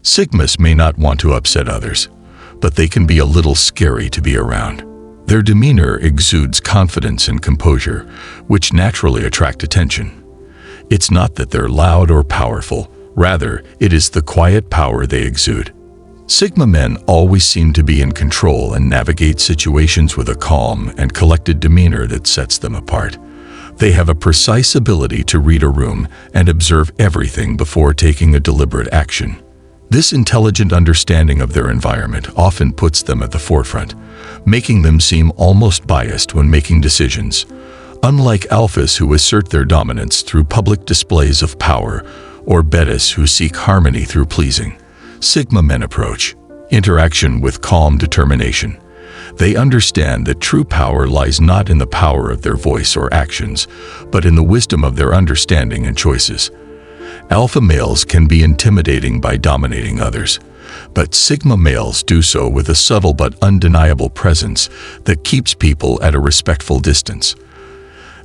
Sigmas may not want to upset others, but they can be a little scary to be around. Their demeanor exudes confidence and composure, which naturally attract attention. It's not that they're loud or powerful, rather, it is the quiet power they exude. Sigma men always seem to be in control and navigate situations with a calm and collected demeanor that sets them apart. They have a precise ability to read a room and observe everything before taking a deliberate action. This intelligent understanding of their environment often puts them at the forefront, making them seem almost biased when making decisions. Unlike alphas who assert their dominance through public displays of power, or betas who seek harmony through pleasing, Sigma men approach interaction with calm determination. They understand that true power lies not in the power of their voice or actions, but in the wisdom of their understanding and choices. Alpha males can be intimidating by dominating others, but Sigma males do so with a subtle but undeniable presence that keeps people at a respectful distance.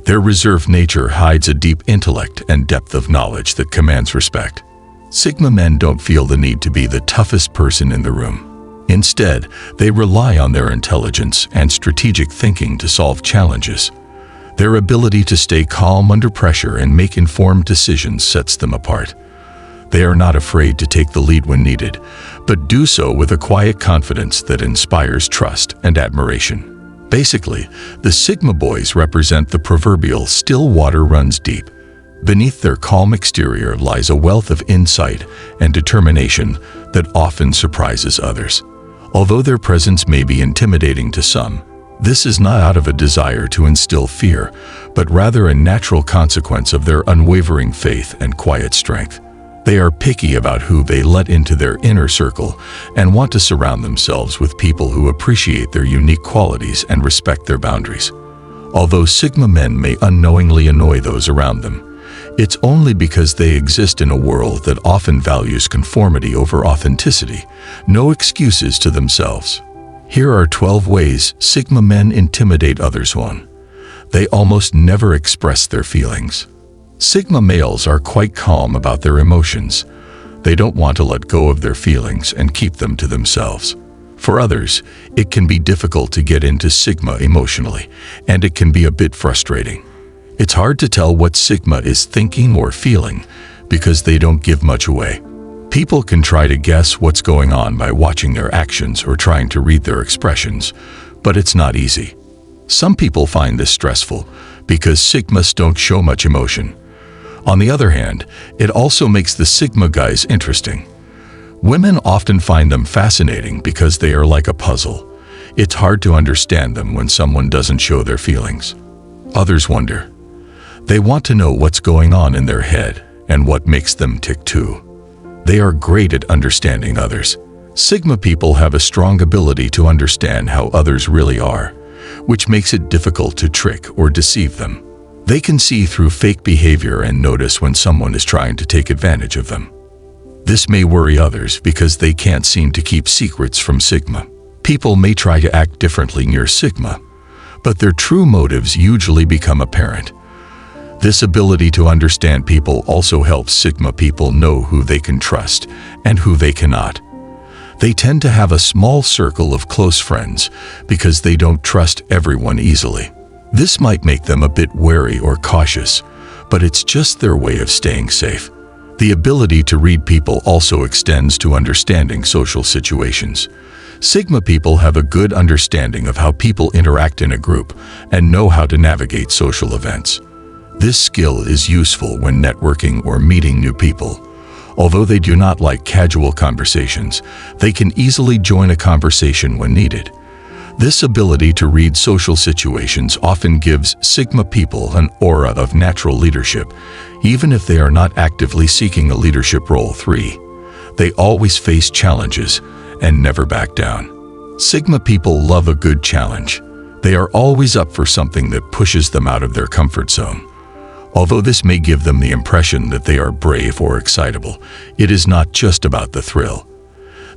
Their reserved nature hides a deep intellect and depth of knowledge that commands respect. Sigma men don't feel the need to be the toughest person in the room. Instead, they rely on their intelligence and strategic thinking to solve challenges. Their ability to stay calm under pressure and make informed decisions sets them apart. They are not afraid to take the lead when needed, but do so with a quiet confidence that inspires trust and admiration. Basically, the Sigma boys represent the proverbial still water runs deep. Beneath their calm exterior lies a wealth of insight and determination that often surprises others. Although their presence may be intimidating to some, this is not out of a desire to instill fear, but rather a natural consequence of their unwavering faith and quiet strength. They are picky about who they let into their inner circle and want to surround themselves with people who appreciate their unique qualities and respect their boundaries. Although Sigma men may unknowingly annoy those around them, it's only because they exist in a world that often values conformity over authenticity. No excuses to themselves. Here are 12 ways Sigma men intimidate others. 1. They almost never express their feelings. Sigma males are quite calm about their emotions. They don't want to let go of their feelings and keep them to themselves. For others, it can be difficult to get into Sigma emotionally, and it can be a bit frustrating. It's hard to tell what Sigma is thinking or feeling because they don't give much away. People can try to guess what's going on by watching their actions or trying to read their expressions, but it's not easy. Some people find this stressful because Sigmas don't show much emotion. On the other hand, it also makes the Sigma guys interesting. Women often find them fascinating because they are like a puzzle. It's hard to understand them when someone doesn't show their feelings. Others wonder. They want to know what's going on in their head and what makes them tick too. They are great at understanding others. Sigma people have a strong ability to understand how others really are, which makes it difficult to trick or deceive them. They can see through fake behavior and notice when someone is trying to take advantage of them. This may worry others because they can't seem to keep secrets from Sigma. People may try to act differently near Sigma, but their true motives usually become apparent. This ability to understand people also helps Sigma people know who they can trust and who they cannot. They tend to have a small circle of close friends because they don't trust everyone easily. This might make them a bit wary or cautious, but it's just their way of staying safe. The ability to read people also extends to understanding social situations. Sigma people have a good understanding of how people interact in a group and know how to navigate social events. This skill is useful when networking or meeting new people. Although they do not like casual conversations, they can easily join a conversation when needed. This ability to read social situations often gives Sigma people an aura of natural leadership, even if they are not actively seeking a leadership role. 3. They always face challenges and never back down. Sigma people love a good challenge. They are always up for something that pushes them out of their comfort zone. Although this may give them the impression that they are brave or excitable, it is not just about the thrill.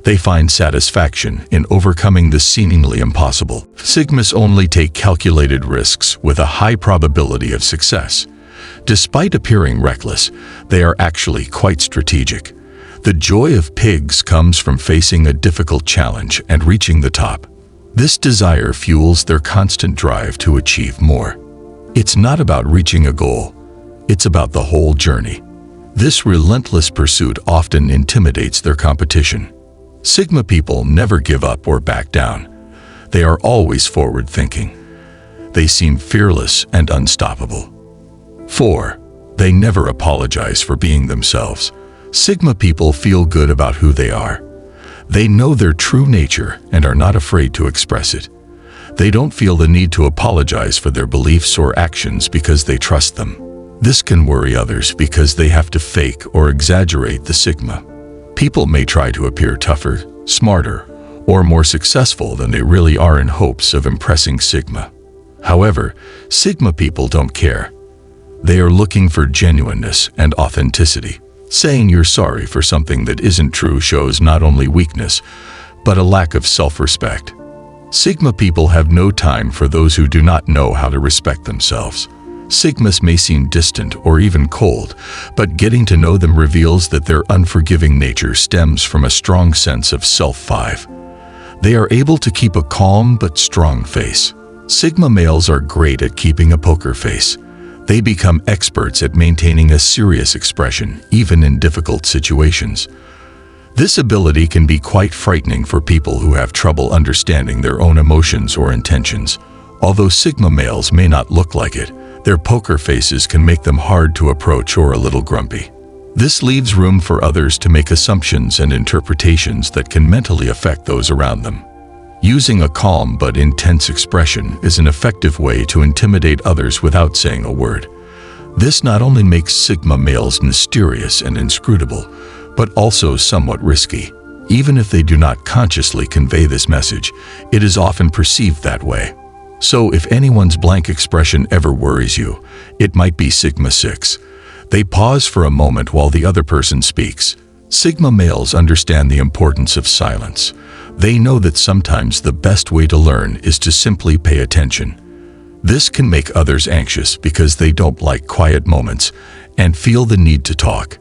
They find satisfaction in overcoming the seemingly impossible. Sigmas only take calculated risks with a high probability of success. Despite appearing reckless, they are actually quite strategic. The joy of pigs comes from facing a difficult challenge and reaching the top. This desire fuels their constant drive to achieve more. It's not about reaching a goal, it's about the whole journey. This relentless pursuit often intimidates their competition. Sigma people never give up or back down. They are always forward-thinking. They seem fearless and unstoppable. 4. They never apologize for being themselves. Sigma people feel good about who they are. They know their true nature and are not afraid to express it. They don't feel the need to apologize for their beliefs or actions because they trust them. This can worry others because they have to fake or exaggerate the Sigma. People may try to appear tougher, smarter, or more successful than they really are in hopes of impressing Sigma. However, Sigma people don't care. They are looking for genuineness and authenticity. Saying you're sorry for something that isn't true shows not only weakness, but a lack of self-respect. Sigma people have no time for those who do not know how to respect themselves. Sigmas may seem distant or even cold, but getting to know them reveals that their unforgiving nature stems from a strong sense of self. 5. They are able to keep a calm but strong face. Sigma males are great at keeping a poker face. They become experts at maintaining a serious expression, even in difficult situations. This ability can be quite frightening for people who have trouble understanding their own emotions or intentions. Although Sigma males may not look like it, their poker faces can make them hard to approach or a little grumpy. This leaves room for others to make assumptions and interpretations that can mentally affect those around them. Using a calm but intense expression is an effective way to intimidate others without saying a word. This not only makes Sigma males mysterious and inscrutable, but also somewhat risky. Even if they do not consciously convey this message, it is often perceived that way. So if anyone's blank expression ever worries you, it might be Sigma 6. They pause for a moment while the other person speaks. Sigma males understand the importance of silence. They know that sometimes the best way to learn is to simply pay attention. This can make others anxious because they don't like quiet moments and feel the need to talk.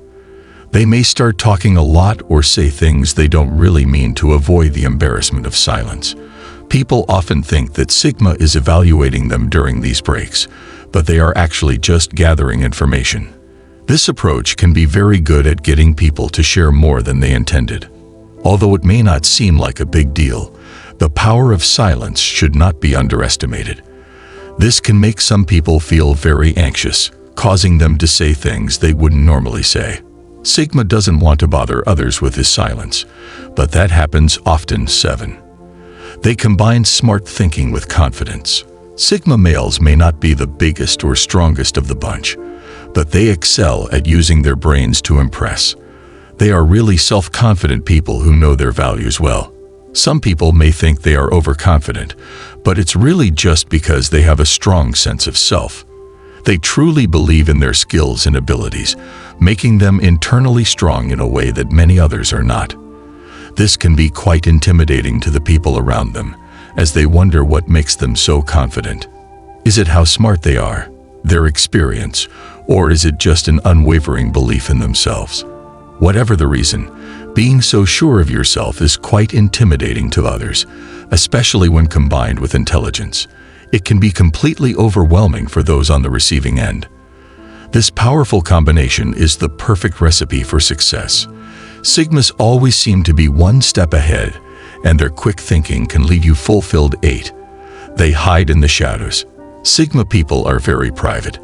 They may start talking a lot or say things they don't really mean to avoid the embarrassment of silence. People often think that Sigma is evaluating them during these breaks, but they are actually just gathering information. This approach can be very good at getting people to share more than they intended. Although it may not seem like a big deal, the power of silence should not be underestimated. This can make some people feel very anxious, causing them to say things they wouldn't normally say. Sigma doesn't want to bother others with his silence, but that happens often. 7. They combine smart thinking with confidence. Sigma males may not be the biggest or strongest of the bunch, but they excel at using their brains to impress. They are really self-confident people who know their values well. Some people may think they are overconfident, but it's really just because they have a strong sense of self. They truly believe in their skills and abilities, making them internally strong in a way that many others are not. This can be quite intimidating to the people around them, as they wonder what makes them so confident. Is it how smart they are, their experience, or is it just an unwavering belief in themselves? Whatever the reason, being so sure of yourself is quite intimidating to others, especially when combined with intelligence. It can be completely overwhelming for those on the receiving end. This powerful combination is the perfect recipe for success. Sigmas always seem to be one step ahead, and their quick thinking can leave you fulfilled. 8. They hide in the shadows. Sigma people are very private.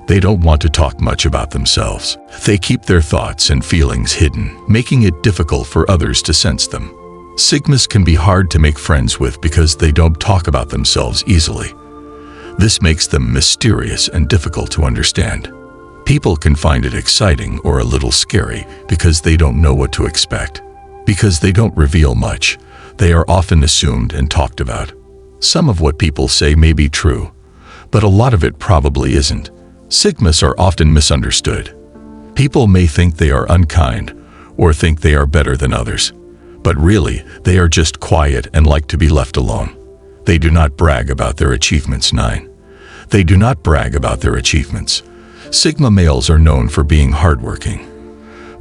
They don't want to talk much about themselves. They keep their thoughts and feelings hidden, making it difficult for others to sense them. Sigmas can be hard to make friends with because they don't talk about themselves easily. This makes them mysterious and difficult to understand. People can find it exciting or a little scary because they don't know what to expect. Because they don't reveal much, they are often assumed and talked about. Some of what people say may be true, but a lot of it probably isn't. Sigmas are often misunderstood. People may think they are unkind or think they are better than others, but really, they are just quiet and like to be left alone. They do not brag about their achievements. 9. They do not brag about their achievements. Sigma males are known for being hardworking,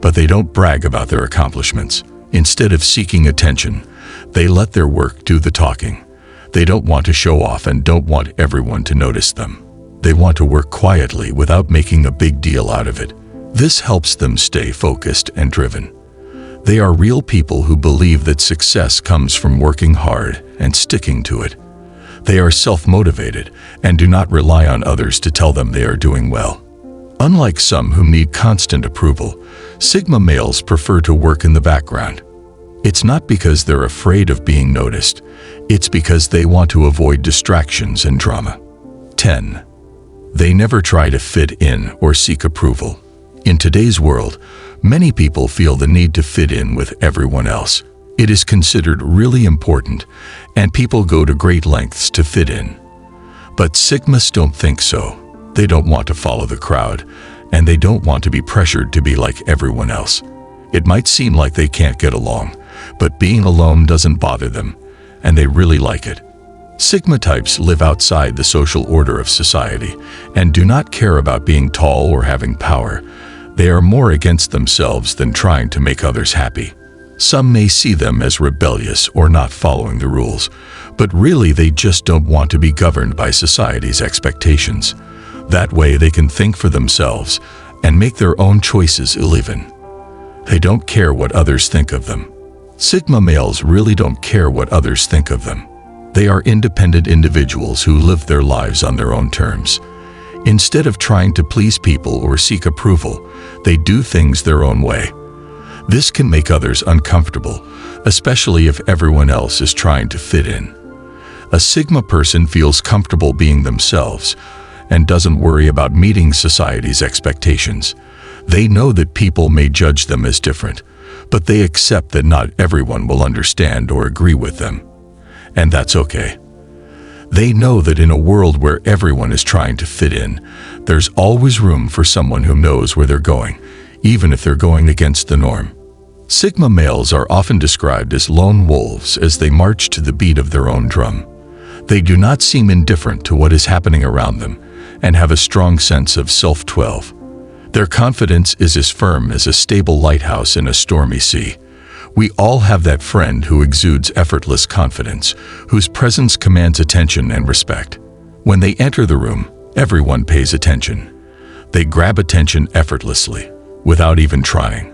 but they don't brag about their accomplishments. Instead of seeking attention, they let their work do the talking. They don't want to show off and don't want everyone to notice them. They want to work quietly without making a big deal out of it. This helps them stay focused and driven. They are real people who believe that success comes from working hard and sticking to it. They are self-motivated and do not rely on others to tell them they are doing well. Unlike some who need constant approval, Sigma males prefer to work in the background. It's not because they're afraid of being noticed, it's because they want to avoid distractions and drama. 10. They never try to fit in or seek approval. In today's world, many people feel the need to fit in with everyone else. It is considered really important, and people go to great lengths to fit in. But Sigmas don't think so. They don't want to follow the crowd, and they don't want to be pressured to be like everyone else. It might seem like they can't get along, but being alone doesn't bother them, and they really like it. Sigma types live outside the social order of society and do not care about being tall or having power. They are more against themselves than trying to make others happy. Some may see them as rebellious or not following the rules, but really they just don't want to be governed by society's expectations. That way they can think for themselves and make their own choices even. They don't care what others think of them. Sigma males really don't care what others think of them. They are independent individuals who live their lives on their own terms. Instead of trying to please people or seek approval, they do things their own way. This can make others uncomfortable, especially if everyone else is trying to fit in. A Sigma person feels comfortable being themselves and doesn't worry about meeting society's expectations. They know that people may judge them as different, but they accept that not everyone will understand or agree with them. And that's okay. They know that in a world where everyone is trying to fit in, there's always room for someone who knows where they're going, even if they're going against the norm. Sigma males are often described as lone wolves as they march to the beat of their own drum. They do not seem indifferent to what is happening around them and have a strong sense of self-12. Their confidence is as firm as a stable lighthouse in a stormy sea. We all have that friend who exudes effortless confidence, whose presence commands attention and respect. When they enter the room, everyone pays attention. They grab attention effortlessly, without even trying.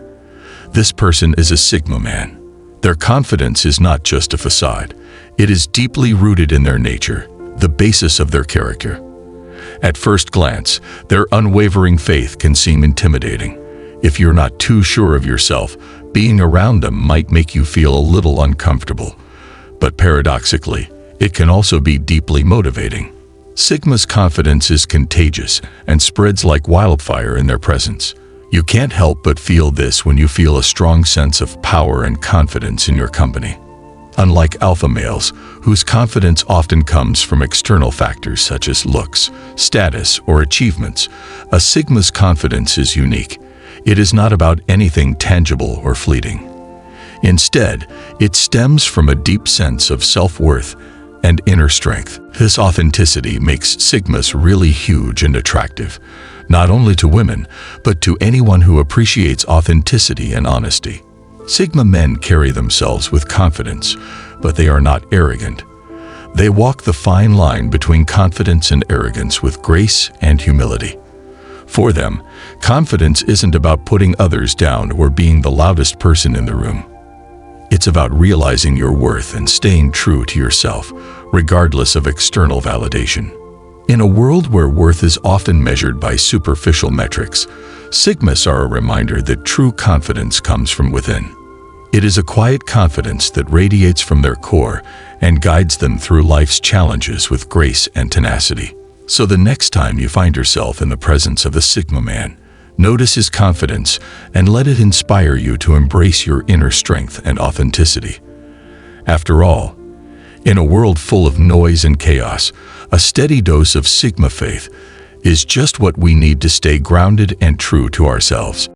This person is a Sigma man. Their confidence is not just a facade. It is deeply rooted in their nature, the basis of their character. At first glance, their unwavering faith can seem intimidating. If you're not too sure of yourself, being around them might make you feel a little uncomfortable. But paradoxically, it can also be deeply motivating. Sigma's confidence is contagious and spreads like wildfire in their presence. You can't help but feel this when you feel a strong sense of power and confidence in your company. Unlike alpha males, whose confidence often comes from external factors such as looks, status, or achievements, a Sigma's confidence is unique. It is not about anything tangible or fleeting. Instead, it stems from a deep sense of self-worth and inner strength. This authenticity makes Sigmas really huge and attractive, not only to women, but to anyone who appreciates authenticity and honesty. Sigma men carry themselves with confidence, but they are not arrogant. They walk the fine line between confidence and arrogance with grace and humility. For them, confidence isn't about putting others down or being the loudest person in the room. It's about realizing your worth and staying true to yourself, regardless of external validation. In a world where worth is often measured by superficial metrics, Sigmas are a reminder that true confidence comes from within. It is a quiet confidence that radiates from their core and guides them through life's challenges with grace and tenacity. So the next time you find yourself in the presence of a Sigma man, notice his confidence and let it inspire you to embrace your inner strength and authenticity. After all, in a world full of noise and chaos, a steady dose of Sigma faith is just what we need to stay grounded and true to ourselves.